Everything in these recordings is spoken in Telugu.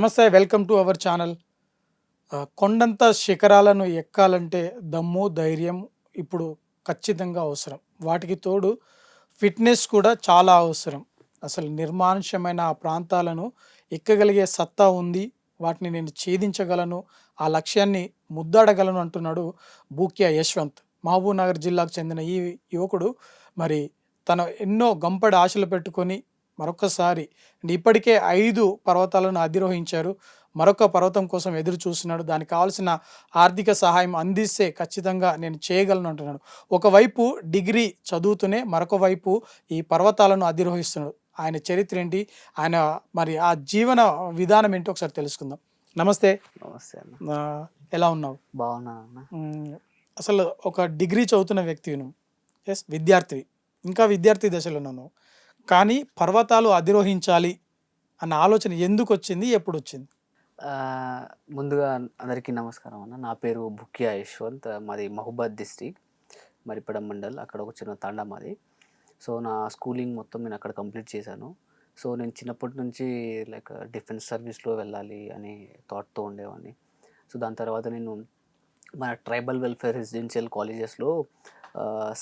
నమస్తే. Welcome to our channel. కొండంత శిఖరాలను ఎక్కాలంటే దమ్ము, ధైర్యం ఇప్పుడు ఖచ్చితంగా అవసరం. వాటికి తోడు ఫిట్‌నెస్ కూడా చాలా అవసరం. అసలు నిర్మానుష్యమైన ఆ ప్రాంతాలను ఎక్కగలిగే సత్తా ఉంది. వాటిని నేను ఛేదించగలను. ఆ లక్ష్యాన్ని ముద్దాడగలను అంటున్నాడు బూక్యా యశ్వంత్. మహబూబ్‌నగర్ జిల్లాకు చెందిన ఈ యువకుడు మరి తన ఎన్నో గంపెడు ఆశలు పెట్టుకొని మరొకసారి ఇప్పటికే 5 పర్వతాలను అధిరోహించారు. మరొక పర్వతం కోసం ఎదురు చూస్తున్నాడు. దానికి కావాల్సిన ఆర్థిక సహాయం అందిస్తే ఖచ్చితంగా నేను చేయగలను అంటున్నాడు. ఒకవైపు డిగ్రీ చదువుతూనే మరొక వైపు ఈ పర్వతాలను అధిరోహిస్తున్నాడు. ఆయన చరిత్ర ఏంటి? ఆయన మరి ఆ జీవన విధానం ఏంటో ఒకసారి తెలుసుకుందాం. నమస్తే. నమస్తే అన్న. ఎలా ఉన్నావు? బాగున్నాను అన్న. అసలు ఒక డిగ్రీ చదువుతున్న వ్యక్తివి నువ్వు. విద్యార్థివి. ఇంకా విద్యార్థి దశలో ఉన్నావు నువ్వు. కానీ పర్వతాలు అధిరోహించాలి అన్న ఆలోచన ఎందుకొచ్చింది? ఎప్పుడొచ్చింది? ముందుగా అందరికీ నమస్కారం అన్న. నా పేరు బుక్యా యశ్వంత్. మాది మహబూబాద్ డిస్ట్రిక్ట్, మరిపడం మండల్. అక్కడ ఒక చిన్న తాండా మాది. సో నా స్కూలింగ్ మొత్తం నేను అక్కడ కంప్లీట్ చేశాను. సో నేను చిన్నప్పటి నుంచి డిఫెన్స్ సర్వీస్లో వెళ్ళాలి అని థాట్తో ఉండేవాడిని. సో దాని తర్వాత నేను మన ట్రైబల్ వెల్ఫేర్ రెసిడెన్షియల్ కాలేజెస్లో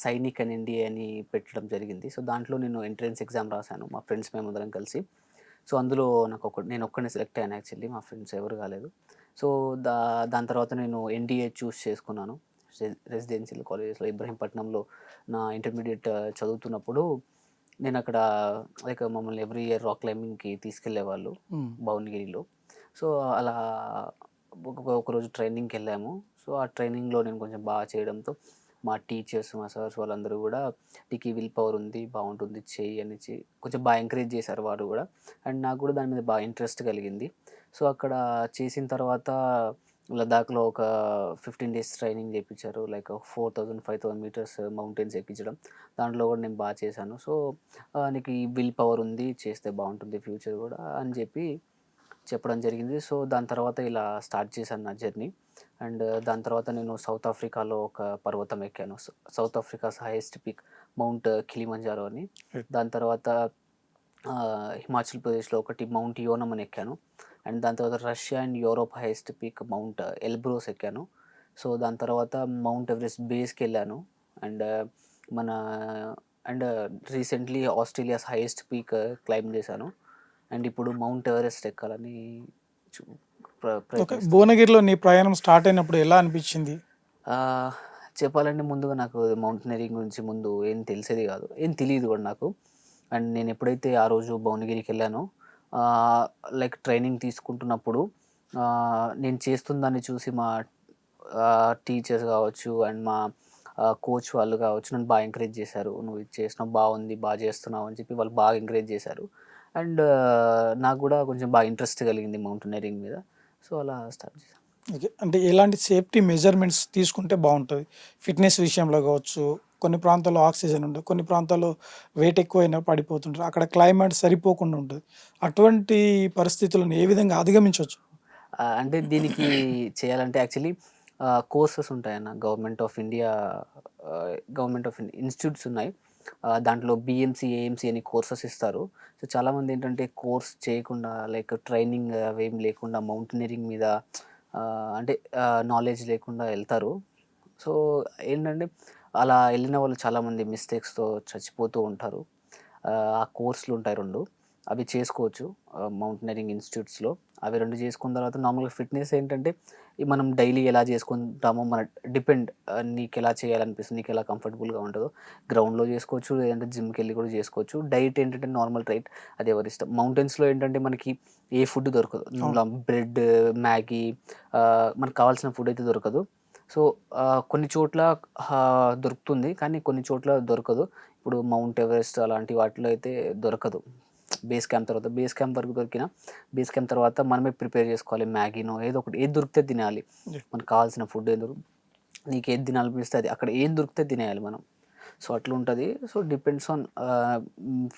సైనిక్ అండ్ ఎన్డీఏ అని పెట్టడం జరిగింది. సో దాంట్లో నేను ఎంట్రన్స్ ఎగ్జామ్ రాశాను, మా ఫ్రెండ్స్ మేమందరం కలిసి. సో అందులో నేను ఒక్కడినే సెలెక్ట్ అయ్యాను. యాక్చువల్లీ మా ఫ్రెండ్స్ ఎవరు కాలేదు. సో దాని తర్వాత నేను ఎన్డీఏ చూస్ చేసుకున్నాను. రెసిడెన్షియల్ కాలేజెస్లో ఇబ్రహీంపట్నంలో నా ఇంటర్మీడియట్ చదువుతున్నప్పుడు నేను అక్కడ మమ్మల్ని ఎవ్రీ ఇయర్ రాక్ క్లైంబింగ్కి తీసుకెళ్లేవాళ్ళు భువనగిరిలో. సో అలా ఒకరోజు ట్రైనింగ్కి వెళ్ళాము. సో ఆ ట్రైనింగ్లో నేను కొంచెం బాగా చేయడంతో మా టీచర్స్, మా సార్స్ వాళ్ళందరూ కూడా నీకు ఈ విల్ పవర్ ఉంది, బాగుంటుంది, చెయ్యి అని కొంచెం బాగా ఎంకరేజ్ చేశారు వారు కూడా. అండ్ నాకు కూడా దాని మీద బాగా ఇంట్రెస్ట్ కలిగింది. సో అక్కడ చేసిన తర్వాత లదాఖ్లో ఒక 15 days ట్రైనింగ్ చేయించారు. 4000, 5000 మీటర్స్ మౌంటైన్స్ ఎక్కించడం. దాంట్లో కూడా నేను బాగా చేశాను. సో నీకు ఈ విల్ పవర్ ఉంది, చేస్తే బాగుంటుంది ఫ్యూచర్ కూడా అని చెప్పడం జరిగింది. సో దాని తర్వాత ఇలా స్టార్ట్ చేశాను నా జర్నీ. అండ్ దాని తర్వాత నేను సౌత్ ఆఫ్రికాలో ఒక పర్వతం ఎక్కాను. South Africa's highest peak mount Kilimanjaro అని. దాని తర్వాత హిమాచల్ ప్రదేశ్లో ఒకటి మౌంట్ యోనం అని ఎక్కాను. అండ్ దాని తర్వాత Russia and Europe highest peak Mount Elbrus ఎక్కాను. సో దాని తర్వాత మౌంట్ ఎవరెస్ట్ బేస్కి వెళ్ళాను. And and recently Australia's highest peak climb చేశాను. అండ్ ఇప్పుడు మౌంట్ ఎవరెస్ట్ ఎక్కాలని భువనగిరిలో నీ ప్రయాణం స్టార్ట్ అయినప్పుడు ఎలా అనిపించింది? చెప్పాలంటే ముందుగా నాకు మౌంటైనరింగ్ గురించి ముందు ఏం తెలిసేది కాదు, ఏం తెలియదు కూడా నాకు. అండ్ నేను ఎప్పుడైతే ఆ రోజు భువనగిరికి వెళ్ళానో ట్రైనింగ్ తీసుకుంటున్నప్పుడు నేను చేస్తుందాన్ని చూసి మా టీచర్స్ కావచ్చు అండ్ మా కోచ్ వాళ్ళు కావచ్చు నన్ను బాగా ఎంకరేజ్ చేశారు. నువ్వు ఇది చేసినావు, బాగుంది, బాగా చేస్తున్నావు అని చెప్పి వాళ్ళు బాగా ఎంకరేజ్ చేశారు. అండ్ నాకు కూడా కొంచెం బాగా ఇంట్రెస్ట్ కలిగింది మౌంటైనరింగ్ మీద. సో అలా స్టార్ట్ చేశాను. ఓకే. అంటే ఎలాంటి సేఫ్టీ మెజర్మెంట్స్ తీసుకుంటే బాగుంటుంది? ఫిట్నెస్ విషయంలో కావచ్చు, కొన్ని ప్రాంతాల్లో ఆక్సిజన్ ఉండదు, కొన్ని ప్రాంతాల్లో వెయిట్ ఎక్కువైనా పడిపోతుంటారు, అక్కడ క్లైమేట్ సరిపోకుండా ఉంటుంది. అటువంటి పరిస్థితులను ఏ విధంగా అధిగమించవచ్చు? అంటే దీనికి చేయాలంటే యాక్చువల్లీ కోర్సెస్ ఉంటాయన్న. గవర్నమెంట్ ఆఫ్ ఇండియా ఇన్స్టిట్యూట్స్ ఉన్నాయి. దాంట్లో బీఎంసీ, ఏఎంసీ అని కోర్సెస్ ఇస్తారు. సో చాలామంది ఏంటంటే కోర్స్ చేయకుండా ట్రైనింగ్ అవేం లేకుండా మౌంటైనరింగ్ మీద అంటే నాలెడ్జ్ లేకుండా వెళ్తారు. సో ఏంటంటే అలా వెళ్ళిన వాళ్ళు చాలామంది మిస్టేక్స్తో చచ్చిపోతూ ఉంటారు. ఆ కోర్సులు ఉంటాయి 2, అవి చేసుకోవచ్చు మౌంటైనరింగ్ ఇన్స్టిట్యూట్స్లో. అవి 2 చేసుకున్న తర్వాత నార్మల్గా ఫిట్నెస్ ఏంటంటే మనం డైలీ ఎలా చేసుకుంటామో మన డిపెండ్, నీకు ఎలా చేయాలనిపిస్తుంది, నీకు ఎలా కంఫర్టబుల్గా ఉంటుందో గ్రౌండ్లో చేసుకోవచ్చు, లేదంటే జిమ్కి వెళ్ళి కూడా చేసుకోవచ్చు. డైట్ ఏంటంటే నార్మల్ డైట్, అది ఎవరి ఇష్టం. మౌంటైన్స్లో ఏంటంటే మనకి ఏ ఫుడ్ దొరకదు. బ్రెడ్, మ్యాగీ, మనకు కావాల్సిన ఫుడ్ అయితే దొరకదు. సో కొన్ని చోట్ల దొరుకుతుంది, కానీ కొన్ని చోట్ల దొరకదు. ఇప్పుడు మౌంట్ ఎవరెస్ట్ అలాంటి వాటిలో అయితే దొరకదు. బేస్ క్యాంప్ వరకు దొరికిన బేస్ క్యాంప్ తర్వాత మనమే ప్రిపేర్ చేసుకోవాలి. మ్యాగీనో ఏదో ఒకటి, ఏది దొరికితే తినాలి. మనకు కావాల్సిన ఫుడ్ నీకు ఏది తినాలనిపిస్తే అది, అక్కడ ఏం దొరికితే తినేయాలి మనం. సో అట్లా ఉంటుంది. So depends on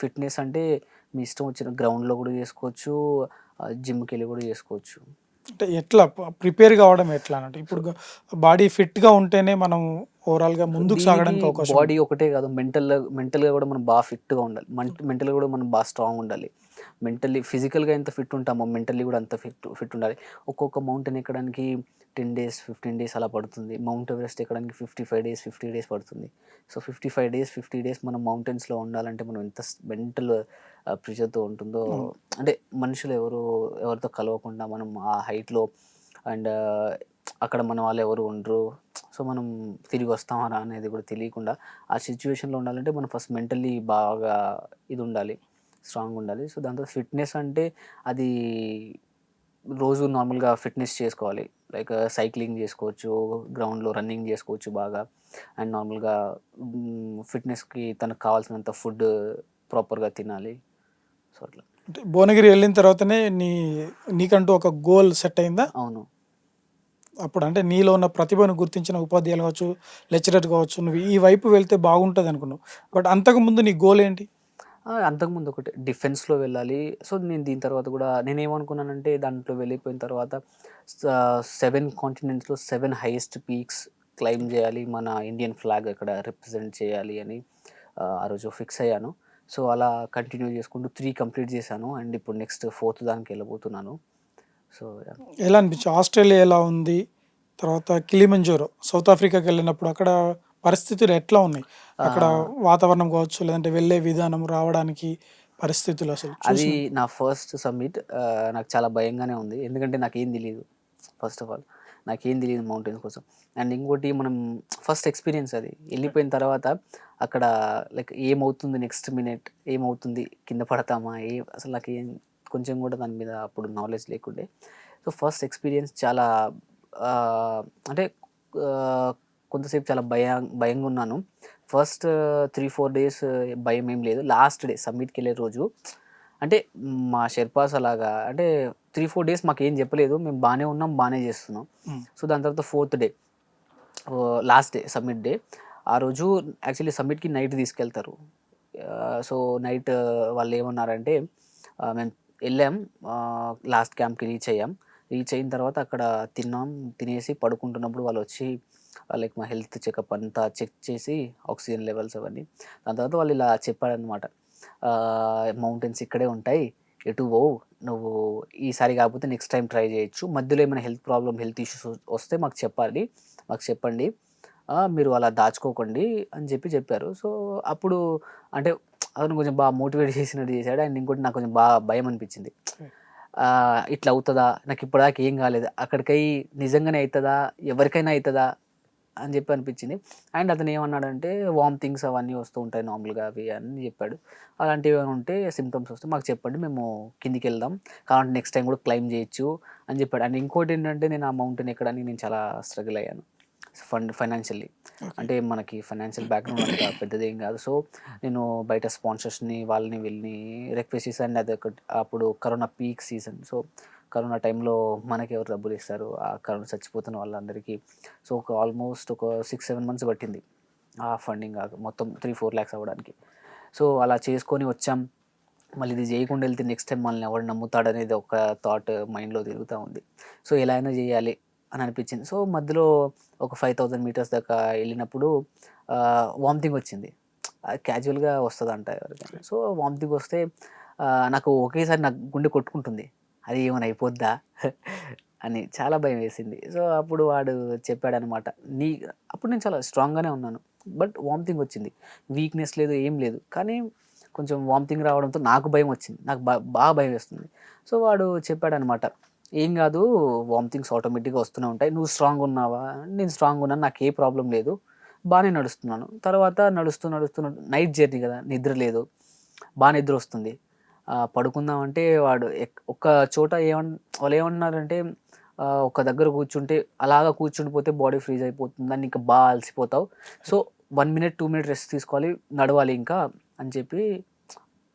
fitness. అంటే మీ ఇష్టం వచ్చిన గ్రౌండ్లో కూడా చేసుకోవచ్చు, జిమ్కి వెళ్ళి కూడా చేసుకోవచ్చు. అంటే ఎట్లా ప్రిపేర్ కావడం ఎట్లా అంటే ఇప్పుడు బాడీ ఫిట్గా ఉంటేనే మనం ఓవరాల్గా ముందుకు సాగడానికి అవకాశం. బాడీ ఒకటే కాదు, మెంటల్గా కూడా మనం బాగా ఫిట్గా ఉండాలి. మెంటల్గా కూడా మనం బాగా స్ట్రాంగ్ ఉండాలి. ఫిజికల్గా ఎంత ఫిట్ ఉంటామో మెంటల్లీ కూడా అంత ఫిట్ ఉండాలి. ఒక్కొక్క మౌంటైన్ ఎక్కడానికి 10 డేస్ 15 డేస్ అలా పడుతుంది. మౌంట్ ఎవరెస్ట్ ఎక్కడానికి 55 డేస్ 50 డేస్ పడుతుంది. సో 55 డేస్ 50 డేస్ మనం మౌంటైన్స్లో ఉండాలంటే మనం ఎంత మెంటల్ ప్రెషర్తో ఉంటుందో, అవును. అంటే మనుషులు ఎవరితో కలవకుండా మనం ఆ హైట్లో, అండ్ అక్కడ మన వాళ్ళు ఎవరు ఉండరు. సో మనం తిరిగి వస్తామా రా అనేది కూడా తెలియకుండా ఆ సిచ్యువేషన్లో ఉండాలంటే మనం ఫస్ట్ మెంటల్లీ బాగా ఇది ఉండాలి, స్ట్రాంగ్ ఉండాలి. సో దాంతో ఫిట్నెస్ అంటే అది రోజు నార్మల్గా ఫిట్నెస్ చేసుకోవాలి. లైక్ సైక్లింగ్ చేసుకోవచ్చు, గ్రౌండ్లో రన్నింగ్ చేసుకోవచ్చు బాగా. అండ్ నార్మల్గా ఫిట్నెస్కి తనకు కావాల్సినంత ఫుడ్ ప్రాపర్గా తినాలి. సో అట్లా. అంటే భువనగిరి వెళ్ళిన తర్వాతనే నీకంటూ ఒక గోల్ సెట్ అయిందా? అవును. అప్పుడు అంటే నీలో ఉన్న ప్రతిభను గుర్తించిన ఉపాధ్యాయులు కావచ్చు, లెక్చరర్ కావచ్చు, నువ్వు ఈ వైపు వెళ్తే బాగుంటుంది అనుకున్నావు. బట్ అంతకుముందు నీ గోల్ ఏంటి? అంతకుముందు ఒకటి డిఫెన్స్‌లో వెళ్ళాలి. సో నేను దీని తర్వాత కూడా నేనేమనుకున్నానంటే దాంట్లో వెళ్ళిపోయిన తర్వాత 7 కాంటినెంట్స్‌లో 7 హైయెస్ట్ పీక్స్ క్లైంబ్ చేయాలి. మన ఇండియన్ ఫ్లాగ్ అక్కడ రిప్రజెంట్ చేయాలి అని ఆ రోజు ఫిక్స్ అయ్యాను. సో అలా కంటిన్యూ చేసుకుంటూ 3 కంప్లీట్ చేశాను. అండ్ ఇప్పుడు నెక్స్ట్ 4థ్ దానికి వెళ్ళబోతున్నాను. So yeah! ఎలా అనిపించింది? ఆస్ట్రేలియా ఎలా ఉంది? తర్వాత కిలిమంజారో సౌత్ ఆఫ్రికాకి వెళ్ళినప్పుడు అక్కడ పరిస్థితులు ఎట్లా ఉన్నాయి? అక్కడ ఆహ్, వాతావరణం కావచ్చు, లేదంటే వెళ్ళే విధానం, రావడానికి పరిస్థితులు అసలు అది చూసినప్పుడు? నా ఫస్ట్ సమ్మిట్. నాకు చాలా భయంగానే ఉంది. ఎందుకంటే నాకేం తెలీదు. ఫస్ట్ ఆఫ్ ఆల్ నాకేం తెలీదు మౌంటైన్స్ కోసం. అండ్ ఇంకోటి మనం ఫస్ట్ ఎక్స్‌పీరియన్స్ అది. ఎళ్ళిపోయిన తర్వాత అక్కడ లైక్ ఏమవుతుంది నెక్స్ట్ మినిట్, ఏమవుతుంది, కింద పడతామా, అసలు నాకేం కొంచెం కూడా దాని మీద అప్పుడు నాలెడ్జ్ లేకుండే. సో ఫస్ట్ ఎక్స్‌పీరియన్స్ చాలా అంటే ఆహ్, కొంతసేపు చాలా భయంగున్నాను. ఫస్ట్ 3, 4 డేస్ భయమేం లేదు. లాస్ట్ డే సమ్మిట్‌కెళ్ళే రోజు అంటే మా షెర్పాస్ అలాగా అంటే 3, 4 డేస్ మాకేం చెప్పలేదు. మేము బానే ఉన్నాం, బానే చేస్తున్నాం. హ్మ్. సో దాని తర్వాత fourth day, last day summit day. ఆ రోజు యాక్చువల్లీ సమ్మిట్‌కి నైట్ తీసుకెళ్తారు. సో నైట్ వాళ్ళేమన్నారంటే మేము ఎళ్ళాం, లాస్ట్ క్యాంప్‌కి రీచ్ అయ్యాం. రీచ్ అయిన తర్వాత అక్కడ తిన్నాం. తినేసి పడుకుంటున్నప్పుడు వాళ్ళొచ్చి లైక్ మా హెల్త్ చెకప్ అంతా చెక్ చేసి ఆక్సిజన్ లెవెల్స్ అవన్నీ. దాని తర్వాత వాళ్ళు ఇలా చెప్పారనమాట. మౌంటైన్స్ ఇక్కడే ఉంటాయి. ఎటు పోవు. నువ్వు ఈసారి కాకపోతే నెక్స్ట్ టైమ్ ట్రై చేయొచ్చు. మధ్యలో ఏమైనా హెల్త్ ఇష్యూస్ వస్తే మాకు చెప్పండి. మీరు అలా దాచుకోకండి అని చెప్పారు. సో అప్పుడు అంటే అతను కొంచెం బాగా మోటివేట్ చేసినట్టు చేసాడు. అండ్ ఇంకోటి నాకు కొంచెం బాగా భయమనిపించింది. ఇట్లా అవుతదా? నాకిప్పటిదాకా ఏం కాలేదు. అక్కడికయి నిజంగానే అయితదా? ఎవరికైనా అయితదా? అని అనిపించింది. అండ్ అతనేమన్నాడంటే వామిటింగ్స్ అవన్నీ వస్తూ ఉంటాయి నార్మల్‌గా అవి అని చెప్పాడు. అలాంటివేమైనా ఉంటే సింప్టమ్స్ వస్తే మాకు చెప్పండి. మేము కిందికెళ్దాం. కావాలంటే నెక్స్ట్ టైమ్ కూడా క్లైంబ్ చేయొచ్చు అని చెప్పాడు. అండ్ ఇంకోటేంటంటే నేను ఆ మౌంటైన్ ఎక్కడానికి నేను చాలా స్ట్రగుల్ అయ్యాను. ఫైనాన్షియల్లీ. ఓకే. అంటే మనకి ఫైనాన్షియల్ బ్యాక్‌గ్రౌండ్ అంత పెద్దదేం కాదు. సో నేను బయట స్పాన్సర్స్‌ని వాళ్ళని వీళ్ళని రిక్వెస్ట్ చేశాను. అండ్ అదొకటి అప్పుడు corona peak season. So corona టైంలో మనకెవరు డబ్బులిస్తారు? ఆ కరోనా చచ్చిపోతున్న వాళ్ళందరికీ. సో ఒక ఆల్మోస్ట్ ఒక 6, 7 మంత్స్ పట్టింది. ఆ ఫండింగ్ మొత్తం 3, 4 లాక్స్ అవ్వడానికి. సో అలా చేసుకొని వచ్చాం. మళ్ళీ ఇది చేయకుండా ఎళ్తే నెక్స్ట్ టైమ్ మనల్ని ఎవడు నమ్ముతాడనేది ఒక థాట్ మైండ్‌లో తిరుగుతా ఉంది. సో ఎలా అయినా చేయాలి అని అనిపించింది. సో మధ్యలో ఒక 5000 మీటర్స్ దాకా ఎళ్ళినప్పుడు వామిటింగ్ వచ్చింది. అది క్యాజువల్‌గా వస్తదంట ఎవరికైనా. సో వామిటింగ్ వస్తే నాకు ఒకేసారి నాకు గుండె కొట్టుకుంటుంది. అది ఏమైనా అయిపోద్దా? అని చాలా భయమేసింది. సో అప్పుడు వాడు చెప్పాడనమాట. నీ అప్పుడు నేను చాలా స్ట్రాంగ్‌గానే ఉన్నాను. బట్ వామిటింగ్ వచ్చింది. వీక్‌నెస్ లేదు, ఏం లేదు. కానీ కొంచెం వామిటింగ్ రావడంతో నాకు భయమొచ్చింది. నాకు బాగా భయమేస్తుంది. సో వాడు చెప్పాడనమాట. "ఏం గాదు, వామిటింగ్స్ ఆటోమేటిక్‌గా వస్తూనే ఉంటాయి. నువ్వు స్ట్రాంగున్నావా?" నేను స్ట్రాంగున్నాను. నాకే ప్రాబ్లమ్ లేదు. బానే నడుస్తున్నాను. తర్వాత నడుస్తూ నైట్ జర్నీ గదా! నిద్ర లేదు. నిద్రొస్తుంది. పడుకుందామంటే వాడు ఒక్క చోట వాళ్ళేమన్నారంటే ఒక దగ్గర కూర్చుంటే అలాగా కూర్చుండిపోతే బాడీ ఫ్రీజ్ అయిపోతుందని ఇంకా అలసిపోతావు. సో 1 మినిట్, 2 మినిట్ రెస్ట్ తీసుకోవాలి. నడవాలి ఇంకా అని చెప్పి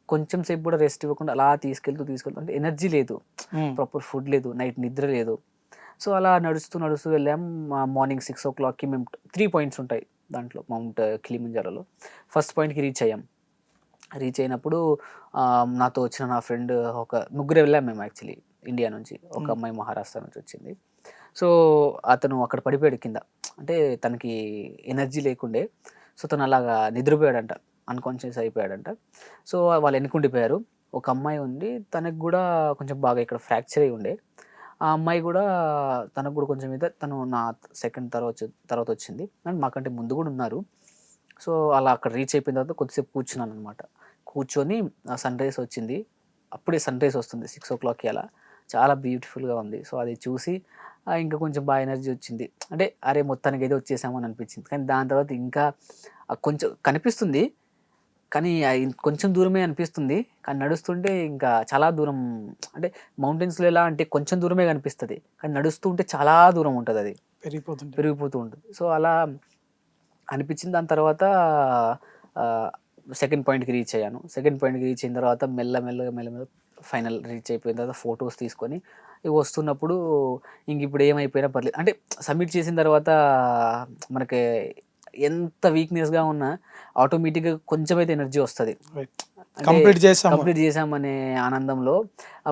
కొంచెం సేపు కూడా రెస్ట్ ఇవ్వకుండా అలా తీసుకెళ్తూ అంటే ఎనర్జీ లేదు. హ్మ్. ప్రాపర్ ఫుడ్ లేదు. నైట్ నిద్ర లేదు. సో అలా నడుస్తూ వెళ్ళాం. మార్నింగ్ 6:00కి మేము 3 పాయింట్స్ ఉంటాయి దాంట్లో మౌంట్ కిలిమంజారోలో. ఫస్ట్ పాయింట్‌కి రీచ్ అయ్యాం. రీచ్ అయినప్పుడు నాతో వచ్చిన నా ఫ్రెండ్ ముగ్గురే వెళ్ళాం మేము యాక్చువల్లీ ఇండియా నుంచి. ఒక హ్మ్. అమ్మాయి మహారాష్ట్ర నుంచి వచ్చింది. సో అతను అక్కడ పడిపోయాడు కింద. అంటే తనకి ఎనర్జీ లేకుండే. సో తను అలాగా నిద్రపోయాడంట. అన్‌కాన్షియస్ అయిపోయాడంట. సో వాళ్ళు ఎనకుండిపోయారు. ఒక అమ్మాయి ఉంది. తనకి గూడా కొంచెం బాగా ఇక్కడ ఫ్రాక్చర్ అయ్యి ఉండే. ఆ అమ్మాయి గూడా తనకు గూడా కొంచెం తను నా సెకండ్ తర్వాతొచ్చింది. అండ్ మాకంటే ముందు గూడా ఉన్నారు. సో, అలా అక్కడ రీచ్ అయిపోయిన తర్వాత కొద్దిసేపు కూర్చున్నాననమాట. కూర్చొని సన్‌రైజ్ వచ్చింది. అప్పుడే సన్‌రైజ్ వస్తుంది 6:00కి అలా. చాలా బ్యూటిఫుల్‌గా ఉంది. సో, అది చూసి ఇంకా కొంచెం ఎనర్జీ వచ్చింది. అంటే అరే! మొత్తానికైతే వచ్చేసాము అని అనిపించింది. కానీ దాని తర్వాత ఇంకా కొంచెం కనిపిస్తుంది. కానీ కొంచెం దూరమే అనిపిస్తుంది. కానీ నడుస్తుంటే ఇంకా చాలా దూరం, అంటే మౌంటైన్స్‌లో ఎలా అంటే కొంచెం దూరమే కనిపిస్తది. కానీ నడుస్తూ ఉంటే చాలా దూరం ఉంటదది. పెరిగిపోతుంటాయి. పెరిగిపోతూ ఉంటది. సో, అలా అనిపించింది. దాని తర్వాత ఆహ్, సెకండ్ పాయింట్‌కి రీచ్ అయ్యాను. సెకండ్ పాయింట్‌కి రీచ్ అయిన తర్వాత మెల్లమెల్లగా ఫైనల్ రీచ్ అయిపోయిన తర్వాత ఫోటోస్ తీసుకొని ఇగ వస్తున్నప్పుడు ఇంకిప్పుడు ఏమైపోయినా పర్లేదు. అంటే సబ్మిట్ చేసిన తర్వాత మనకి ఎంత వీక్‌నెస్‌గా ఉన్నా ఆటోమేటిక్‌గా కొంచెమైతే ఎనర్జీ వస్తది. రైట్. అంటే కంప్లీట్ చేసాము. కంప్లీట్ చేశామనే ఆనందంలో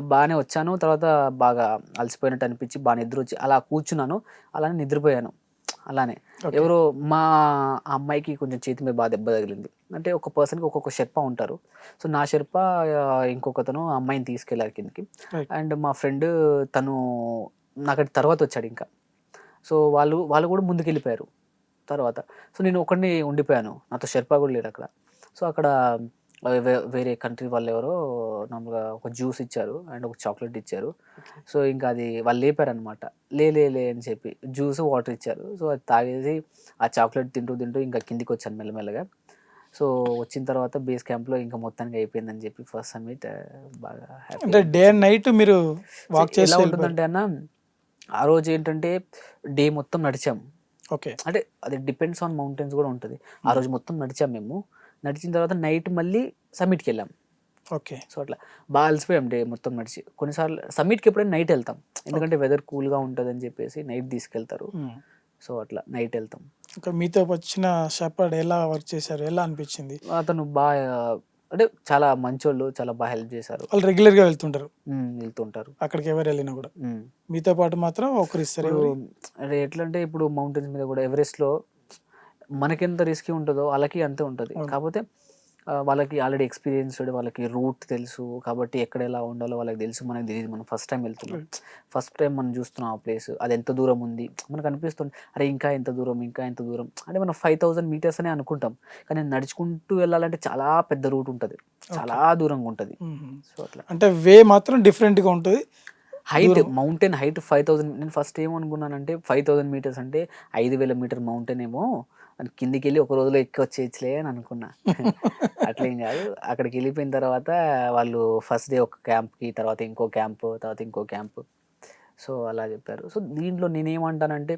బానే వచ్చాను. తర్వాత బాగా అలసిపోయినట్టు అనిపించి నిద్రొచ్చి అలా కూర్చున్నాను. అలానే నిద్రపోయాను. అలానే. ఓకే. ఎవరో మా ఆ అమ్మాయికి కొంచెం చేతి మీద దెబ్బ తగిలింది. అంటే ఒక్క పర్సన్‌కి ఒక్కొక్క షెర్పా ఉంటారు. సో, నా షెర్పా ఇంకొకతను ఆ అమ్మాయిని తీసుకెళ్లారు కిందకి. రైట్. అండ్ మా ఫ్రెండ్ తను నాకంటే తర్వాతొచ్చాడింకా. సో, వాళ్ళు వాళ్ళు కూడా ముందుకెళ్ళిపోయారు తర్వాత. సో, నేను ఒక్కడినే ఉండిపోయాను. నాతో షెర్పా కూడా లేడక్కడ. సో, అక్కడ వేరే కంట్రీ వాళ్ళెవరో నార్మల్‌గా ఒక జ్యూస్ ఇచ్చారు. అండ్ ఒక చాక్లేట్ ఇచ్చారు. ఓకే. సో, ఇంకా అది వాళ్ళు లేపారనమాట. లే అని చెప్పి జ్యూస్, వాటర్ ఇచ్చారు. సో, అది తాగేసి ఆ చాక్లేట్ తింటూ ఇంకా కిందికొచ్చాను మెల్లమెల్లగా. సో, వచ్చిన తర్వాత బేస్ క్యాంప్‌లో ఇంకా మొత్తానికి అయిపోయిందని చెప్పి ఫస్ట్ సమ్మిట్ బాగా హ్యాపీగా అంటే డే అండ్ అనిపించింది. నైట్ మీరు సో, వాక్ చేస్తూ ఎలా వెళ్ళిపోయారు. ఉంటుందంటే అన్న, ఆ రోజేంటంటే డే మొత్తం నడిచాం. ఓకే. అంటే అది డిపెండ్స్ ఆన్ మౌంటైన్స్ గూడా ఉంటది. ఆ హ్మ్. రోజు మొత్తం నడిచాం మేము. నడిచిన తర్వాత నైట్ మళ్ళీ సమ్మిట్‌కెళ్ళాం. ఓకే. సో, అట్లా అలసిపోయాం డే మొత్తం నడిచి. కొన్నిసార్లు సమ్మిట్‌కి ఎప్పుడైనా నైట్ ఎళ్తాం. ఓకే. ఎందుకంటే వెదర్ కూల్‌గా ఉంటదని చెప్పేసి నైట్ తీసుకెళ్తారు. హ్మ్. సో, అట్లా నైట్ ఎళ్తాం. ఇంకా మీతో వచ్చిన షెపర్డ్ ఎలా వర్క్ చేశారు? ఎలా అనిపించింది? అతను అంటే చాలా మంచోళ్ళు. చాలా హెల్ప్ చేశారు. వాళ్ళు రెగ్యులర్‌గా వెళ్తుంటారు. వెళ్తుంటారు. అక్కడికి ఎవరెళ్ళినా గూడా. హ్మ్. మీతో పాటు మాత్రం ఒకరిస్తారు ఇప్పుడు ఎవరి? అంటే ఎట్లంటే ఇప్పుడు మౌంటైన్స్ మీద గూడా ఎవరెస్ట్‌లో మనకెంత రిస్కీ ఉంటదో ఆళ్ళకి అంతే ఉంటది. అవును. కాపోతే వాళ్ళకి ఆల్రెడీ ఎక్స్‌పీరియన్స్‌డ్, వాళ్ళకి రూట్ తెలుసు. కాబట్టి ఎక్కడ ఎలా ఉండాలో వాళ్ళకి తెలుసు. మనకు తెలీదు. మనం ఫస్ట్ టైమ్ వెళ్తున్నాం. రైట్. ఫస్ట్ టైమ్ మనం చూస్తున్నాం ఆ ప్లేస్. అదెంత దూరం ఉంది. మనకు అనిపిస్తుంది. అరే! ఇంకా ఎంత దూరం, ఇంకా ఎంత దూరం. అంటే మనం 5000 మీటర్స్ అనే అనుకుంటాం. కానీ నడుచుకుంటూ వెళ్ళాలంటే చాలా పెద్ద రూట్ ఉంటది. ఓకే. చాలా దూరంగా ఉంటది. హుహు. సో, అట్లా. అంటే మాత్రం డిఫరెంట్‌గా ఉంటది. హైట్, దూరం. Mountain height 5000. నేను ఫస్ట్ ఏమనుకున్నానంటే 5000 మీటర్స్ అంటే 5000 మీటర్ మౌంటైన్ ఏమో అని కిందికెళ్ళి ఒక రోజులో ఎక్కొచ్చేయచ్చులే అని అనుకున్నా. అట్లేం గాదు. అక్కడికెళ్ళిపోయిన తర్వాత వాళ్ళు ఫస్ట్ డే ఒక క్యాంప్‌కి, తర్వాత ఇంకో క్యాంపు, తర్వాత ఇంకో క్యాంపు. సో, అలా జెప్పారు. సో, దీంట్లో నేనేమంటానంటే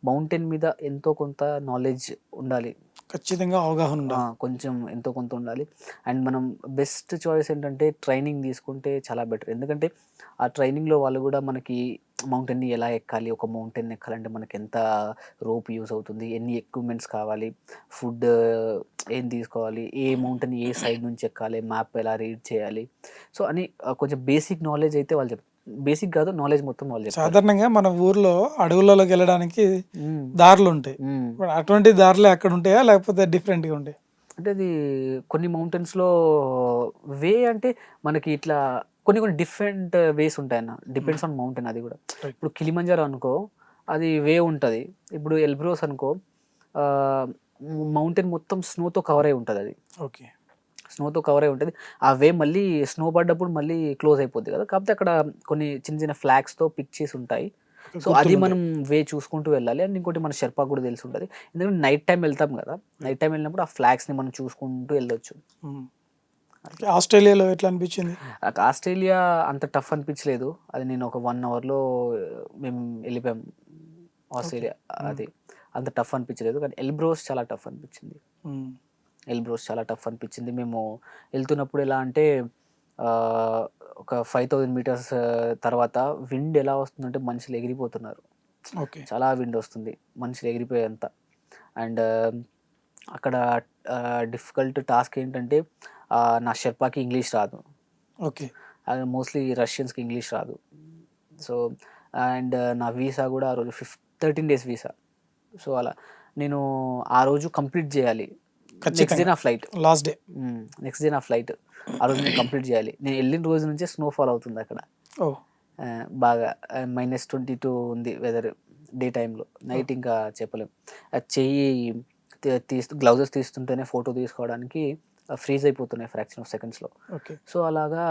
మౌంటైన్ మీద ఎంతో కొంత నాలెడ్జ్ ఉండాలి. ఖచ్చితంగా అవగాహన ఉండాలి. కొంచెం ఎంతో కొంత ఉండాలి. అండ్ మనం బెస్ట్ చాయిస్ ఏంటంటే ట్రైనింగ్ తీసుకుంటే చాలా బెటర్. ఎందుకంటే ఆ ట్రైనింగ్‌లో వాళ్ళు గూడా మనకి మౌంటైన్‌ని ఎలా ఎక్కాలి, ఒక మౌంటైన్ ఎక్కాలంటే మనకెంత రోప్ యూజ్ అవుతుంది, ఎన్ని ఎక్విప్‌మెంట్స్ కావాలి, ఫుడ్ ఏం తీసుకోవాలి, ఏ మౌంటైన్ ఏ సైడ్ నుంచి ఎక్కాలి, మ్యాప్ ఎలా రీడ్ చేయాలి. సో, అని కొంచెం బేసిక్ నాలెడ్జ్ అయితే వాళ్ళు బేసిక్ గాదు, నాలెడ్జ్ మొత్తం వాళ్ళు జెప్తారు. సాధారణంగా మన ఊర్లో అడవులలోకెళ్ళడానికి హ్మ్. దారులుంటాయి. హ్మ్. మరి అటువంటి దారులే అక్కడుంటాయా? లేకపోతే డిఫరెంట్‌గా ఉంటాయా? అంటే అది కొన్ని మౌంటైన్స్‌లో అంటే మనకి ఇట్లా కొన్ని డిఫరెంట్ వేస్ ఉంటాయన్న. హ్మ్. డిపెండ్స్ ఆన్ మౌంటైన్ అది గూడా. రైట్. ఇప్పుడు కిలిమంజారో అనుకో, అది ఉంటది. ఇప్పుడు ఎల్బ్రోస్ అనుకో, ఆహ్, మౌంటైన్ మొత్తం స్నోతో కవర్ అయ్యి ఉంటదది. ఓకే. స్నోతో కవర్ అయ్యి ఉంటది. ఆ మళ్ళీ స్నో పడ్డప్పుడు మళ్ళీ క్లోజ్ అయిపోద్ది గదా! కాకపోతే అక్కడ కొన్ని చిన్న చిన్న ఫ్లాగ్స్‌తో పిక్ చేసి ఉంటాయి. ఓకే. సో, అది గుర్తులుంటాయి. మనం చూసుకుంటూ వెళ్ళాలి. అండ్ ఇంకోటి మన షెర్పాకి గూడా తెలిసుంటది. ఎందుకంటే నైట్ టైమ్ వెళ్తాం గదా! రైట్. నైట్ టైమ్ వెళ్ళినప్పుడు ఆ ఫ్లాగ్స్‌ని మనం చూసుకుంటూ వెళ్ళొచ్చు. హ్మ్. అట్లా. ఆస్ట్రేలియాలో ఎట్లా అనిపించింది? నాకు ఆస్ట్రేలియా అంత టఫ్ అనిపించలేదు. అది నేను ఒక 1 అవర్‌లో మేము ఎళ్ళిపోయాం ఓకే. ఆస్ట్రేలియా. హ్మ్. అది అంత టఫ్ అనిపించలేదు. కానీ ఎల్బ్రోస్ చాలా టఫ్ అనిపించింది. హ్మ్. ఎల్బ్రోస్ చాలా టఫ్ అనిపించింది. మేము ఎళ్తున్నప్పుడు ఎలా అంటే ఆహ్, ఒక 5000 మీటర్స్ తర్వాత విండ్ ఎలా వస్తుందంటే మనుషులు ఎగిరిపోతున్నారు. ఓకే. చాలా విండ్ వస్తుంది. మనుషులు ఎగిరిపోయేంత. అండ్ అక్కడ డిఫికల్ట్ టాస్క్ ఏంటంటే నా షెర్పాకి ఇంగ్లీష్ రాదు. ఓకే. మోస్ట్‌లీ రష్యన్స్‌కి ఇంగ్లీష్ రాదు. సో, అండ్ నా వీసా గూడా ఆ రోజు 13 డేస్ వీసా. సో, అలా నేను ఆ రోజు కంప్లీట్ జేయాలి. నెక్స్ట్ డే నా flight. Last day. Next day నా ఫ్లైట్. ఆ రోజు నేను కంప్లీట్ చేయాలి. నేను వెళ్ళిన రోజు నుంచే స్నోఫాల్ అవుతుంది అక్కడ. ఓ బాగా -22 ఉంది వెదర్ డే టైంలో. నైట్ ఇంకా చెప్పలేం. అది చెయ్యి గ్లౌజెస్ తీస్తుంటేనే ఫోటో తీసుకోవడానికి ఫ్రీజ్ అయిపోతున్నాయి ఫ్రాక్షన్ ఆఫ్ సెకండ్స్లో. ఓకే. సో అలాగా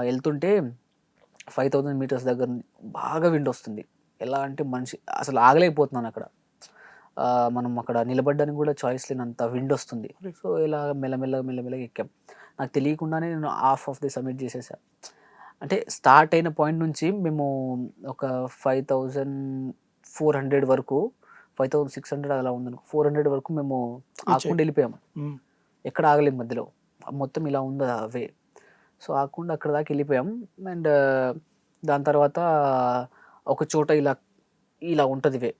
వెళ్తుంటే 5000 మీటర్స్ దగ్గర బాగా విండ్ వస్తుంది. ఎలా అంటే మనిషి అసలు ఆగలేకపోతున్నాను అక్కడ. మనం అక్కడ నిలబడడానికి కూడా చాయిస్ లేనంత విండ్ వస్తుంది. సో ఇలా మెల్లమెల్లగా ఎక్కాం. నాకు తెలియకుండానే నేను హాఫ్ ఆఫ్ ది సబ్మిట్ చేసేసా. అంటే స్టార్ట్ అయిన పాయింట్ నుంచి మేము ఒక 5400 వరకు, 5600 అలా ఉందనుకో, 400 వరకు మేము ఆకుండా వెళ్ళిపోయాము. ఎక్కడ ఆగలేము మధ్యలో. మొత్తం ఇలా ఉంది ఆ వే. సో ఆకుండా అక్కడ దాకా వెళ్ళిపోయాం. అండ్ దాని తర్వాత ఒక చోట ఇలా ఉంటుంది వే.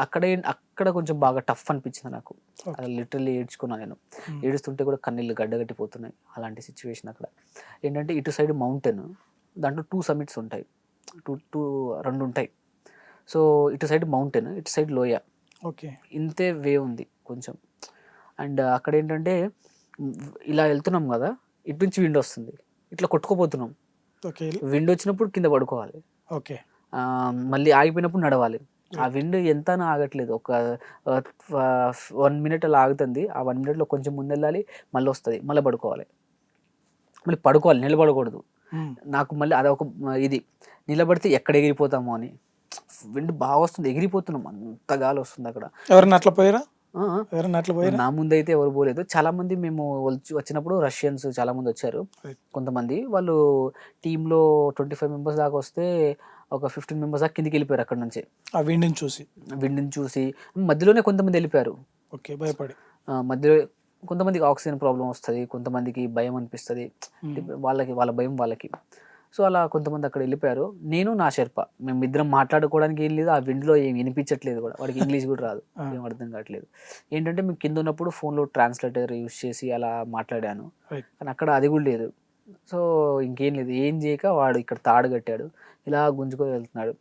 అక్కడ కొంచెం బాగా టఫ్ అనిపించింది నాకు. లిటరల్లీ ఏడ్చుకున్నాను నేను. ఏడుస్తుంటే కూడా కన్నీళ్ళు గడ్డగట్టిపోతున్నాయి. అలాంటి సిచ్యువేషన్ అక్కడ. ఏంటంటే ఇటు సైడ్ మౌంటైన్, దాంట్లో 2 సమిట్స్ ఉంటాయి. 2 ఉంటాయి. సో ఇటు సైడ్ మౌంటైన్, ఇటు సైడ్ లోయ. ఓకే. ఇంతే వే ఉంది కొంచెం. అండ్ అక్కడ ఏంటంటే ఇలా వెళ్తున్నాం కదా, ఇటు నుంచి విండ్ వస్తుంది, ఇట్లా కొట్టుకోపోతున్నాం. ఓకే. విండ్ వచ్చినప్పుడు కింద పడుకోవాలి. ఓకే. మళ్ళీ ఆగిపోయినప్పుడు నడవాలి. ఆ విండ్ ఎంత ఆగట్లేదు. ఒక 1 మినిట్ అలా ఆగుతుంది. ఆ 1 మినిట్లో కొంచెం ముందెళ్ళాలి, మళ్ళీ వస్తుంది, మళ్ళీ పడుకోవాలి. మళ్ళీ పడుకోవాలి, నిలబడకూడదు. నాకు మళ్ళీ అదొక ఇది, నిలబడితే ఎక్కడ ఎగిరిపోతామో అని. విండ్ బాగా వస్తుంది, ఎగిరిపోతున్నాం, అంత గాలి వస్తుంది అక్కడ. ఎవరైనా అట్లా పోయారా? నా ముందైతే ఎవరు పోలేదు. చాలా మంది మేము వచ్చినప్పుడు రష్యన్స్ చాలా మంది వచ్చారు. కొంతమంది వాళ్ళు టీంలో 25 మెంబర్స్ దాకా వస్తే ఒక 15 మెంబర్స్ దాకా కిందికి వెళ్ళిపోయారు అక్కడ నుంచి. ఆ విండ్ని చూసి మధ్యలోనే కొంతమంది వెళ్ళిపోయారు. ఓకే. భయపడి మధ్యలో కొంతమందికి ఆక్సిజన్ ప్రాబ్లం వస్తుంది, కొంతమందికి భయం అనిపిస్తుంది. వాళ్ళ భయం వాళ్ళకి. సో అలా కొంతమంది అక్కడ వెళ్ళిపోయారు. నేను నా షెర్ప మేమిద్దరం మాట్లాడుకోవడానికి ఏం లేదు. ఆ విండ్లో ఏం వినిపించట్లేదు కూడా. వాడికి ఇంగ్లీష్ కూడా రాదు, ఏం అర్థం కావట్లేదు. ఏంటంటే మేము కింద ఉన్నప్పుడు ఫోన్లో ట్రాన్స్లేటర్ యూజ్ చేసి అలా మాట్లాడాను. కానీ అక్కడ అది కూడా లేదు. సో ఇంకేం లేదు, ఏం చేయక వాడు ఇక్కడ తాడు కట్టాడు, ఇలా గుంజుకొని వెళ్తున్నాడు.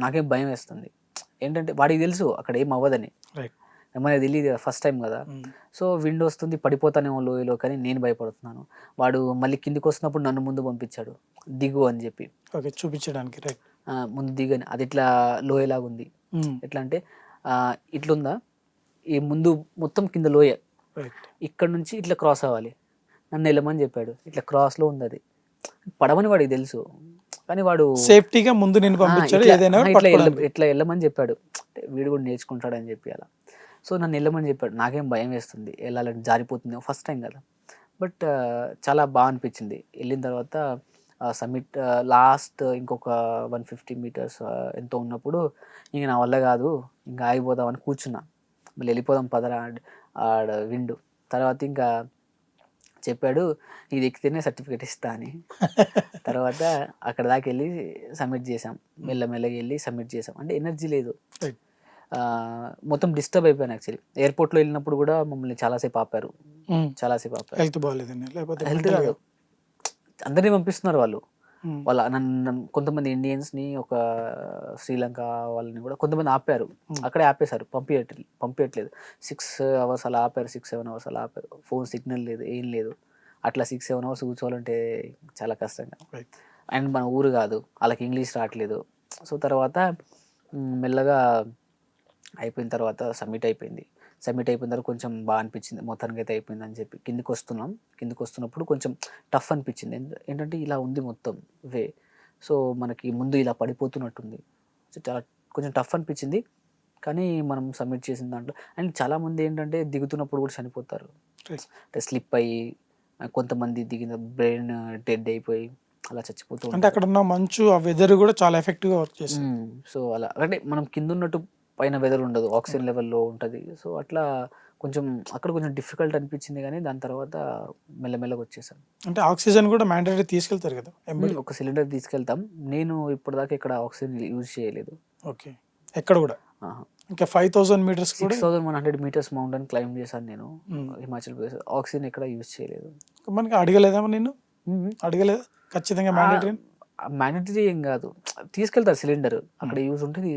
నాకేం భయం వేస్తుంది. ఏంటంటే వాడికి తెలుసు అక్కడ ఏం అవ్వదని. మనకి తెలియదు కదా, ఫస్ట్ టైం కదా. సో విండ్ వస్తుంది, పడిపోతానేమో లోయలో, కానీ నేను భయపడుతున్నాను. వాడు మళ్ళీ కిందికి వస్తున్నప్పుడు నన్ను ముందు పంపించాడు, దిగు అని చెప్పి. ఓకే, చూపించడానికి. ముందు దిగని. అది ఇట్లా లోయలాగా ఉంది. ఎట్లా అంటే ఇట్లుందా, ఈ ముందు మొత్తం కింద లోయ, ఇక్కడ నుంచి ఇట్లా క్రాస్ అవ్వాలి, నన్ను వెళ్ళమని చెప్పాడు. ఇట్లా క్రాస్లో ఉంది అది. పడమని వాడికి తెలుసు, కానీ వాడు సేఫ్టీగా ముందు నేను పంపించాడు, ఇట్లా వెళ్ళమని చెప్పాడు. వీడు కూడా నేర్చుకుంటాడని చెప్పి అలా. సో నన్ను వెళ్ళమని చెప్పాడు. నాకేం భయం వేస్తుంది, వెళ్ళాలని, జారిపోతుంది, ఫస్ట్ టైం కదా. బట్ చాలా బాగా అనిపించింది. వెళ్ళిన తర్వాత సమ్మిట్ లాస్ట్ ఇంకొక 150 మీటర్స్ ఎంతో ఉన్నప్పుడు ఇంక నా వల్ల కాదు, ఇంకా ఆగిపోదామని కూర్చున్నా. మళ్ళీ వెళ్ళిపోదాం పదరా ఆడ విండు. తర్వాత ఇంకా చెప్పాడు, ఇది ఎక్కితేనే సర్టిఫికేట్ ఇస్తా అని. తర్వాత అక్కడ దాకా వెళ్ళి సబ్మిట్ చేసాం. మెల్లమెల్లగా వెళ్ళి సబ్మిట్ చేసాం. అంటే ఎనర్జీ లేదు, మొత్తం డిస్టర్బ్ అయిపోయాను. యాక్చువల్లీ ఎయిర్పోర్ట్లో వెళ్ళినప్పుడు కూడా మమ్మల్ని చాలాసేపు ఆపారు. హెల్త్ బాగాలేదని, లేకపోతే హెల్త్ కాదు, అందరినీ పంపిస్తున్నారు వాళ్ళు. నన్ను కొంతమంది ఇండియన్స్ని, ఒక శ్రీలంక వాళ్ళని కూడా కొంతమంది ఆపారు. అక్కడే ఆపేశారు, పంపించట్లేదు. 6 అవర్స్ అలా ఆపారు, 6-7 అవర్స్ అలా ఆపారు. ఫోన్ సిగ్నల్ లేదు, ఏం లేదు. అట్లా 6-7 అవర్స్ కూర్చోవాలంటే చాలా కష్టంగా. అండ్ మన ఊరు కాదు, వాళ్ళకి ఇంగ్లీష్ రావట్లేదు. సో తర్వాత మెల్లగా అయిపోయిన తర్వాత సబ్మిట్ అయిపోయిన తర్వాత కొంచెం బాగా అనిపించింది. మొత్తానికి అయితే అయిపోయింది అని చెప్పి కిందికి వస్తున్నప్పుడు కొంచెం టఫ్ అనిపించింది. ఏంటంటే ఇలా ఉంది మొత్తం వే. సో మనకి ముందు ఇలా పడిపోతున్నట్టుంది. చాలా కొంచెం టఫ్ అనిపించింది. కానీ మనం సబ్మిట్ చేసిన దాంట్లో అండ్ చాలామంది ఏంటంటే దిగుతున్నప్పుడు కూడా చనిపోతారు. అంటే స్లిప్ అయ్యి, కొంతమంది దిగిన బ్రెయిన్ డెడ్ అయిపోయి అలా చచ్చిపోతూ ఉంటారు. అంటే అక్కడ ఉన్న మంచు, ఆ వెదర్ కూడా చాలా ఎఫెక్టివ్గా వర్క్ చేస్తుంది. సో అలా అంటే మనం కింద ఉన్నట్టు పైన వెదర్ ఉండదు, ఆక్సిజన్ లెవెల్లో ఉంటుంది. సో అట్లా కొంచెం అక్కడ కొంచెం డిఫికల్ట్ అనిపించింది, కానీ దాని తర్వాత మెల్లమెల్లగా వచ్చేసాం. అంటే ఆక్సిజన్ కూడా మ్యాండేటరీ తీసుకెళ్తారు కదా, ఒక సిలిండర్ తీసుకెళ్తాం. నేను ఇప్పటిదాకా ఇక్కడ ఆక్సిజన్ యూజ్ చేయలేదు. ఓకే, ఎక్కడ కూడా. ఇంకా 5000 మీటర్స్ 6100 మీటర్స్ మౌంటైన్ క్లైమ్ చేశాను నేను హిమాచల్ ప్రదేశ్. ఆక్సిజన్ ఎక్కడ యూజ్ చేయలేదు. మనకి అడగలేదా, నేను అడగలేదు ఖచ్చితంగా మ్యాండేటరీ. మ్యాండటరీ ఏం కాదు, తీసుకెళ్తారు సిలిండర్, అక్కడ యూజ్ ఉంటుంది.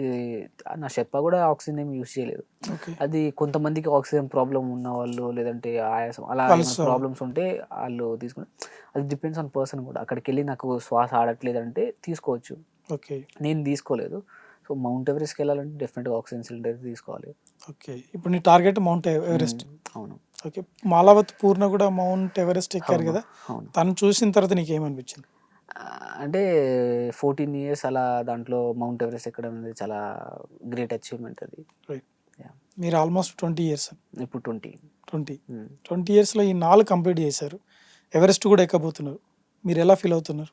నా షెప్ప కూడా ఆక్సిజన్ ఏమి యూజ్ చేయలేదు. ఓకే. అది కొంతమందికి ఆక్సిజన్ ప్రాబ్లం ఉన్న వాళ్ళు, లేదంటే ఆయాసం అలా ఏమైనా పల్స్. ప్రాబ్లమ్స్ ఉంటే వాళ్ళు తీసుకుని, అది డిపెండ్స్ ఆన్ పర్సన్ కూడా. అక్కడికి వెళ్ళి నాకు శ్వాస ఆడట్లేదంటే తీసుకోవచ్చు, ఓకే. నేను తీసుకోలేదు. సో మౌంట్ ఎవరెస్ట్కి వెళ్ళాలంటే డెఫినెట్గా ఆక్సిజన్ సిలిండర్ తీసుకోవాలి. ఓకే. ఇప్పుడు నీ టార్గెట్ మౌంట్ ఎవరెస్ట్. అవును. ఓకే. మాలావత్ పూర్ణ కూడా మౌంట్ ఎవరెస్ట్ ఎక్కారు అవును. కదా! అవును. తను చూసిన తర్వాత నీకేమనిపించింది? అంటే 14 ఇయర్స్ అలా దాంట్లో మౌంట్ ఎవరెస్ట్ ఎక్కడం అనేది చాలా గ్రేట్ అచీవ్మెంట్ అది. రైట్. యాహ్! మీరు ఆల్మోస్ట్ 20 ఇయర్స్. ఇప్పుడు 20. 20. హ్మ్. 20 ఇయర్స్‌లో ఈ 4 కంప్లీట్ చేశారు. ఎవరెస్ట్ కూడా ఎక్కబోతున్నారు. మీరెలా ఫీల్ అవుతున్నారు?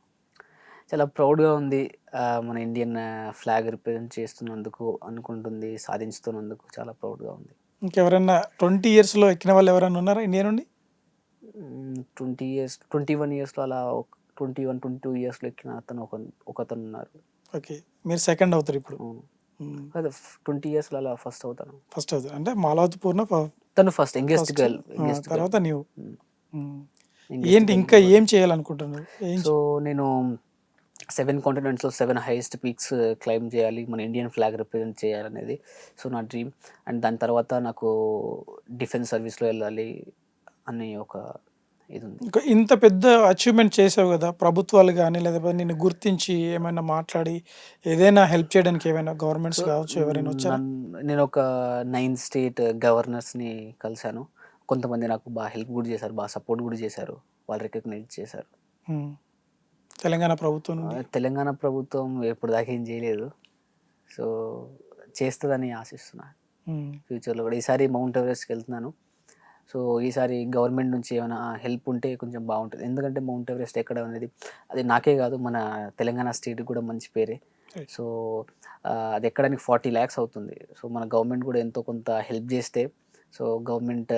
చాలా ప్రౌడ్‌గా ఉంది. మన ఇండియన్ ఫ్లాగ్ రిప్రజెంట్ చేస్తున్నందుకు, అనుకుంటుంది సాధించుతున్నందుకు చాలా ప్రౌడ్‌గా ఉంది. ఇంకెవరన్నా 20 ఇయర్స్‌లో ఎక్కిన వాళ్ళు ఎవరైనా ఉన్నారా ఇండియా నుండి? 20 ఇయర్స్, 21 ఇయర్స్‌లో అలా 21, 22 ఇయర్స్‌లో ఎక్కిన అతను ఒకతను ఉన్నారు. ఓకే. మీరు సెకండ్ అవుతారు ఇప్పుడు. అవును. హ్మ్. అదే 20 ఇయర్స్‌లో అలా ఫస్ట్ అవుతాను. ఫస్ట్ అవుతారు. అంటే మాలావత్ పూర్ణ తను first youngest first. Girl. Youngest తర్వాత గర్ల్. నీవు. హ్మ్. హ్మ్. యంగెస్ట్ ఏంటి గర్ల్ ఇంకా ఇన్ ద ఏం వరల్డ్. చేయాలనుకుంటున్నారు? సో నేను 7 కాంటినెంట్స్‌లో 7 హైయెస్ట్ పీక్స్ క్లైంబ్ చేయాలి. మన ఇండియన్ ఫ్లాగ్ రిప్రజెంట్ చేయాలనేది సో నా డ్రీమ్. అండ్ దాని తర్వాత నాకు డిఫెన్స్ సర్వీస్‌లో వెళ్ళాలి అని ఒక ఇది ఉంది. ఇంకా ఇంత పెద్ద అచీవ్‌మెంట్ చేసావు గదా! ప్రభుత్వాలు గాని, లేకపోతే నిన్ను గుర్తించి ఏమైనా మాట్లాడి, ఏదైనా హెల్ప్ చేయడానికి ఏమైనా గవర్నమెంట్స్ సో కావచ్చు ఎవరైనా వచ్చారా? నేను ఒక 9 స్టేట్ గవర్నర్స్‌ని కలిసాను. కొంతమంది నాకు బాగా హెల్ప్ కూడా చేశారు. బాగా సపోర్ట్ కూడా చేశారు. వాళ్ళు రికగ్నైజ్ చేశారు. హ్మ్. తెలంగాణ ప్రభుత్వం నుండి. తెలంగాణ ప్రభుత్వం ఇప్పటిదాకా ఏం చేయలేదు. సో చేస్తదని ఆశిస్తున్నా. హ్మ్. ఫ్యూచర్‌లో కూడా ఈసారి మౌంట్ ఎవరెస్ట్‌కి వెళ్తున్నాను. సో ఈసారి గవర్నమెంట్ నుంచి ఏమైనా హెల్ప్ ఉంటే కొంచెం బావుంటది. ఎందుకంటే మౌంట్ ఎవరెస్ట్ ఎక్కడం అనేది అది నాకే కాదు, మన తెలంగాణ స్టేట్‌కి కూడా మంచి పేరే. రైట్. సో అది ఎక్కడానికి 40 లాక్స్ అవుతుంది. సో మన గవర్నమెంట్ కూడా ఎంతో కొంత హెల్ప్ చేస్తే సో గవర్నమెంట్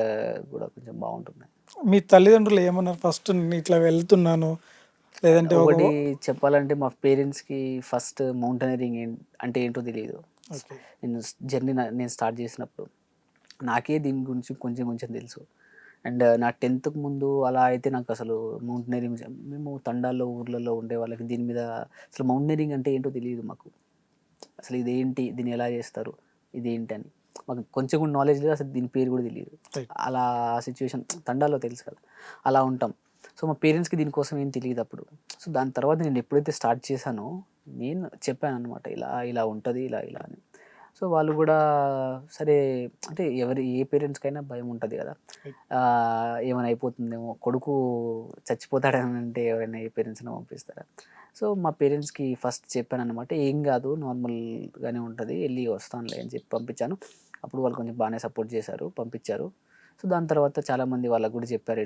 కూడా కొంచెం బావుంటుంది. మీ తల్లిదండ్రులు ఏమన్నారు ఫస్ట్ నేను ఇట్లా వెళ్తున్నాను, లేదంటే ఒక ఒకటి చెప్పాలంటే మా పేరెంట్స్‌కి ఫస్ట్ మౌంటైనరింగ్ అంటే ఏంటో తెలీదు. ఓకే. నేను జర్నీ నేను స్టార్ట్ చేసినప్పుడు నాకే దీని గురించి కొంచెం కొంచెం తెలుసు. అండ్ నా 10థ్‌కి ముందు అలా అయితే నాకసలు మౌంటైనరింగ్ మేము తండాల్లో, ఊర్లలో ఉండే వాళ్ళకి దీని మీద అసలు మౌంటైనరింగ్ అంటే ఏంటో తెలీదు మాకు. అసలు ఇదేంటి? దీన్ని ఎలా చేస్తారు? ఇదేంటని. మాకు కొంచెం కూడా నాలెడ్జ్ లేదు. అసలు దీని పేరు కూడా తెలీదు. రైట్. అలా సిట్యుయేషన్ తండాల్లో తెలుసు కదా! అలా ఉంటాం. సో, మా పేరెంట్స్‌కి దీనికోసం ఏం తెలీదప్పుడు. సో, దాని తర్వాత నేను ఎప్పుడైతే స్టార్ట్ చేశానో, నేను చెప్పాననమాట. ఇలా, ఇలా ఉంటది. ఇలా, ఇలా అని. సో, వాళ్ళు గూడా సరే అంటే ఏ పేరెంట్స్‌కైనా భయం ఉంటది గదా! రైట్. ఏమైనా అయిపోతుందేమో, కొడుకు చచ్చిపోతాడనంటే ఎవరైనా ఏ పేరెంట్స్ అయినా పంపిస్తారా? సో, మా పేరెంట్స్‌కి ఫస్ట్ చెప్పాననమాట. "ఏం గాదు, నార్మల్‌గానే ఉంటది. ఎళ్లి వస్తానులే" అని చెప్పి పంపించాను. అప్పుడు వాళ్ళు కొంచెం బానే సపోర్ట్ చేశారు. పంపించారు. సో, దాని తర్వాత చాలామంది వాళ్ళకి గూడా చెప్పారు.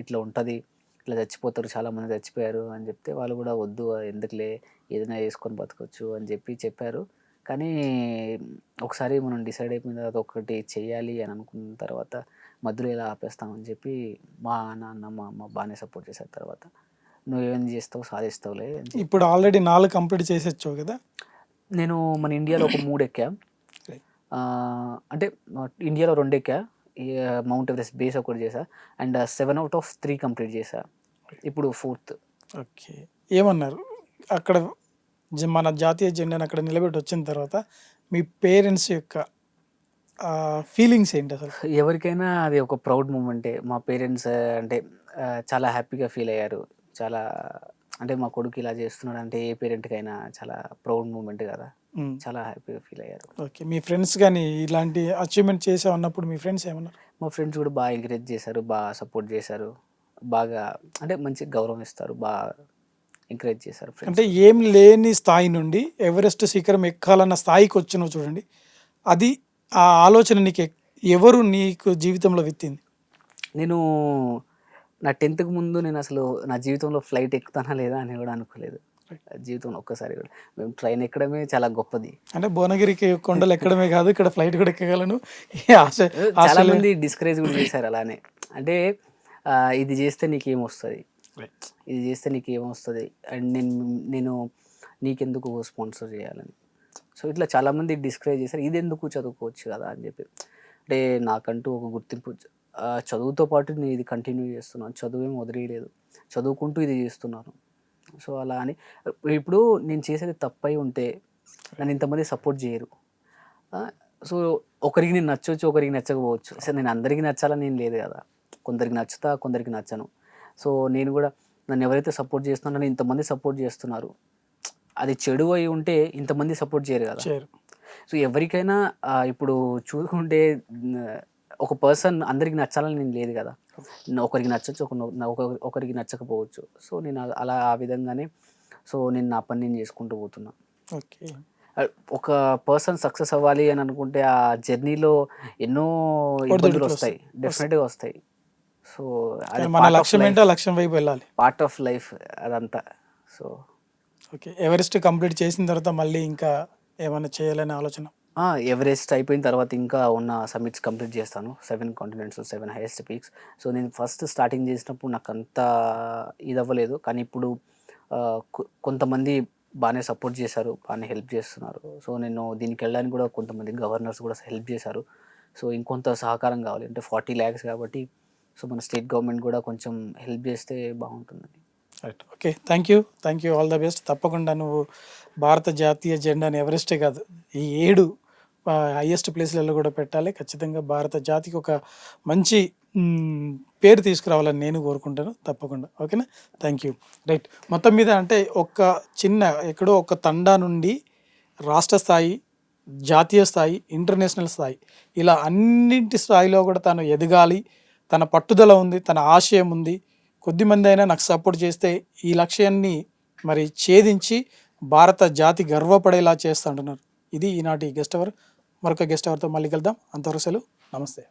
ఇట్లా ఉంటది. ఇట్లా చచ్చిపోతారు. చాలామంది చచ్చిపోయారు" అని చెప్తే వాళ్ళు గూడా "వద్దు ఎందుకులే, ఏదైనా చేసుకొని బతకొచ్చు" అని చెప్పారు. కానీ ఒకసారి మనం డిసైడ్ అయిపోయిన తర్వాత ఒకటి చెయ్యాలి అని అనుకున్న తర్వాత మధ్యలో ఎలా ఆపేస్తామని చెప్పి మా నాన్న, మా అమ్మ బానే సపోర్ట్ చేశారు తర్వాత. "నువ్వేం చేస్తావు సాధిస్తావులే" అని చెప్పి. ఇప్పుడు ఆల్రెడీ 4 కంప్లీట్ చేసొచ్చావు కదా! నేను మన ఇండియాలో ఒక 3 ఎక్కా. రైట్. అంటే ఇండియాలో 2 ఎక్కా. ఈ మౌంట్ ఎవరెస్ట్ బేస్ ఒకటి చేశా. అండ్ 7 ఔట్ ఆఫ్ 3 కంప్లీట్ చేశా. ఇప్పుడు ఫోర్త్. ఓకే. ఏమన్నారు? అక్కడ మన జాతీయ జెండాను అక్కడ నిలబెట్టి వచ్చిన తర్వాత మీ పేరెంట్స్ యొక్క ఫీలింగ్స్ ఏంటసలు? ఎవరికైనా అది ఒక ప్రౌడ్ మూమెంటే. మా పేరెంట్స్ అంటే చాలా హ్యాపీగా ఫీల్ అయ్యారు. చాలా అంటే మా కొడుకు ఇలా చేస్తున్నాడంటే ఏ పేరెంట్‌కైనా చాలా ప్రౌడ్ మూమెంట్ కదా! హ్మ్. చాలా హ్యాపీగా ఫీల్ అయ్యారు. ఓకే. మీ ఫ్రెండ్స్ గాని ఇలాంటి అచీవ్‌మెంట్ చేసావు అన్నప్పుడు మీ ఫ్రెండ్స్ ఏమన్నారు? మా ఫ్రెండ్స్ కూడా బాగా ఎంకరేజ్ చేశారు. బాగా సపోర్ట్ చేశారు. బాగా అంటే మంచి గౌరవం ఇస్తారు. ఎంకరేజ్ చేశారు ఫ్రెండ్స్ అంటే కూడా. ఏం లేని స్థాయి నుండి ఎవరెస్ట్ శిఖరం ఎక్కాలన్న స్థాయికొచ్చినావు చూడండి. అది ఆ ఆలోచన ఎవరు నీకు జీవితంలో విత్తింది? నేను నా 10థ్‌కి ముందు నేనసలు నా జీవితంలో ఫ్లైట్ ఎక్కుతానా లేదా అని కూడా అనుకోలేదు. జీవితంలో ఒక్కసారి కూడా. మేము ట్రైన్ ఎక్కడమే చాలా గొప్పది. అంటే భువనగిరికి కొండలు ఎక్కడమే కాదు, ఇక్కడ ఫ్లైట్ కూడా ఎక్కగలను. ఈ ఆస్ట్రేలియా. చాలామంది డిస్కరేజ్ కూడా చేశారు అలానే. అంటే ఇది చేస్తే నీకేమొస్తది? రైట్. ఇది చేస్తే నీకేమొస్తది? అండ్ నేను నీకెందుకు స్పాన్సర్ చేయాలని. సో, ఇట్లా చాలామంది డిస్కరేజ్ చేశారు. ఇదెందుకు చదువుకోవచ్చు కదా! అని చెప్పి. అంటే నాకంటూ ఒక గుర్తింపు చదువుతో పాటు నేను ఇది కంటిన్యూ చేస్తున్నాను. చదువేమి వదిలేయలేదు. చదువుకుంటూ ఇది చేస్తున్నాను. సో, అలా అని ఇప్పుడు నేను చేసేది తప్పై ఉంటే నన్ను ఇంతమంది సపోర్ట్ చేయరు. సో, ఒకరికి నేను నచ్చొచ్చు, ఒకరికి నచ్చకపోవచ్చు. సో, నేను అందరికి నచ్చాలని ఏం లేదు కదా! కొందరికి నచ్చుతా, కొందరికి నచ్చను. సో, నేను కూడా నన్ను ఎవరైతే సపోర్ట్ చేస్తున్నారో నన్ను ఇంతమంది సపోర్ట్ చేస్తున్నారు. అది చెడు అయి ఉంటే ఇంతమంది సపోర్ట్ చేయరు కదా! చేయరు. సో, ఎవరికైనా ఇప్పుడు చూసుకుంటే న ఒక పర్సన్ అందరికి నచ్చాలని నేను లేదు కదా! ఒకరికి నచ్చొచ్చు, ఒకరికి నచ్చకపోవచ్చు. సో, నేను అలా ఆ విధంగానే సో, నేను నా పని నేను చేసుకుంటూ పోతున్నా. ఓకే. ఒక పర్సన్ సక్సెస్ అవ్వాలి అని అనుకుంటే ఆ జర్నీలో ఎన్నో ఒడిదుడుకులు ఇబ్బందులొస్తాయి. వస్తాయి. డెఫినెట్‌గా వస్తాయి. సో, అది కానీ మన పార్ట్ ఆఫ్ లక్ష్యం లైఫ్. ఏంటో ఆ లక్ష్యం వైపు వెళ్ళాలి. పార్ట్ ఆఫ్ లైఫ్ అదంతా. So, okay. ఎవరెస్ట్ కంప్లీట్ చేసిన తర్వాత మళ్ళీ ఇంకా ఏమైనా చేయాలనే ఆలోచన? ఎవరెస్ట్ అయిపోయిన తర్వాత ఇంకా ఉన్న సమ్మిట్స్ కంప్లీట్ చేస్తాను. 7 కాంటినెంట్స్, 7 హైయెస్ట్ పీక్స్. సో, నేను ఫస్ట్ స్టార్టింగ్ చేసినప్పుడు నాకంత ఇదవ్వలేదు. కానీ ఇప్పుడు కొంతమంది బానే సపోర్ట్ చేశారు. బానే హెల్ప్ చేస్తున్నారు. సో, నేను దీనికెళ్ళడానికి కూడా కొంతమంది గవర్నర్స్ కూడా హెల్ప్ చేశారు. సో, ఇంకొంత సహకారం కావాలి. అంటే 40 లాక్స్ కాబట్టి సో, మన స్టేట్ గవర్నమెంట్ కూడా కొంచెం హెల్ప్ చేస్తే బాగుంటుందని. Right. Okay. Thank you. All the best. తప్పకుండా నువ్వు భారత జాతీయ జెండాని ఎవరెస్టే కాదు, ఈ 7 హైయెస్ట్ ప్లేస్‌లలో కూడా పెట్టాలి. ఖచ్చితంగా భారత జాతికి ఒక మంచి పేరు తీసుకురావాలని నేను కోరుకుంటాను. తప్పకుండా. ఓకేనా? Thank you. రైట్. మొత్తం మీద అంటే ఒక చిన్న ఎక్కడో ఒక తండా నుండి రాష్ట్ర స్థాయి, జాతీయ స్థాయి, ఇంటర్నేషనల్ స్థాయి ఇలా అన్నింటి స్థాయిలో కూడా తను ఎదగాలి. తన పట్టుదల ఉంది, తన ఆశయం ఉంది. కొద్దిమంది అయినా నాకు సపోర్ట్ చేస్తే ఈ లక్ష్యాన్ని మరి ఛేదించి భారత జాతి గర్వపడేలా చేస్తా అంటున్నారు. ఇది ఈనాటి గెస్ట్ అవర్. మరొక గెస్ట్ అవర్తో మళ్ళీ కలుద్దాం. అంతవరకు సెలవు. నమస్తే.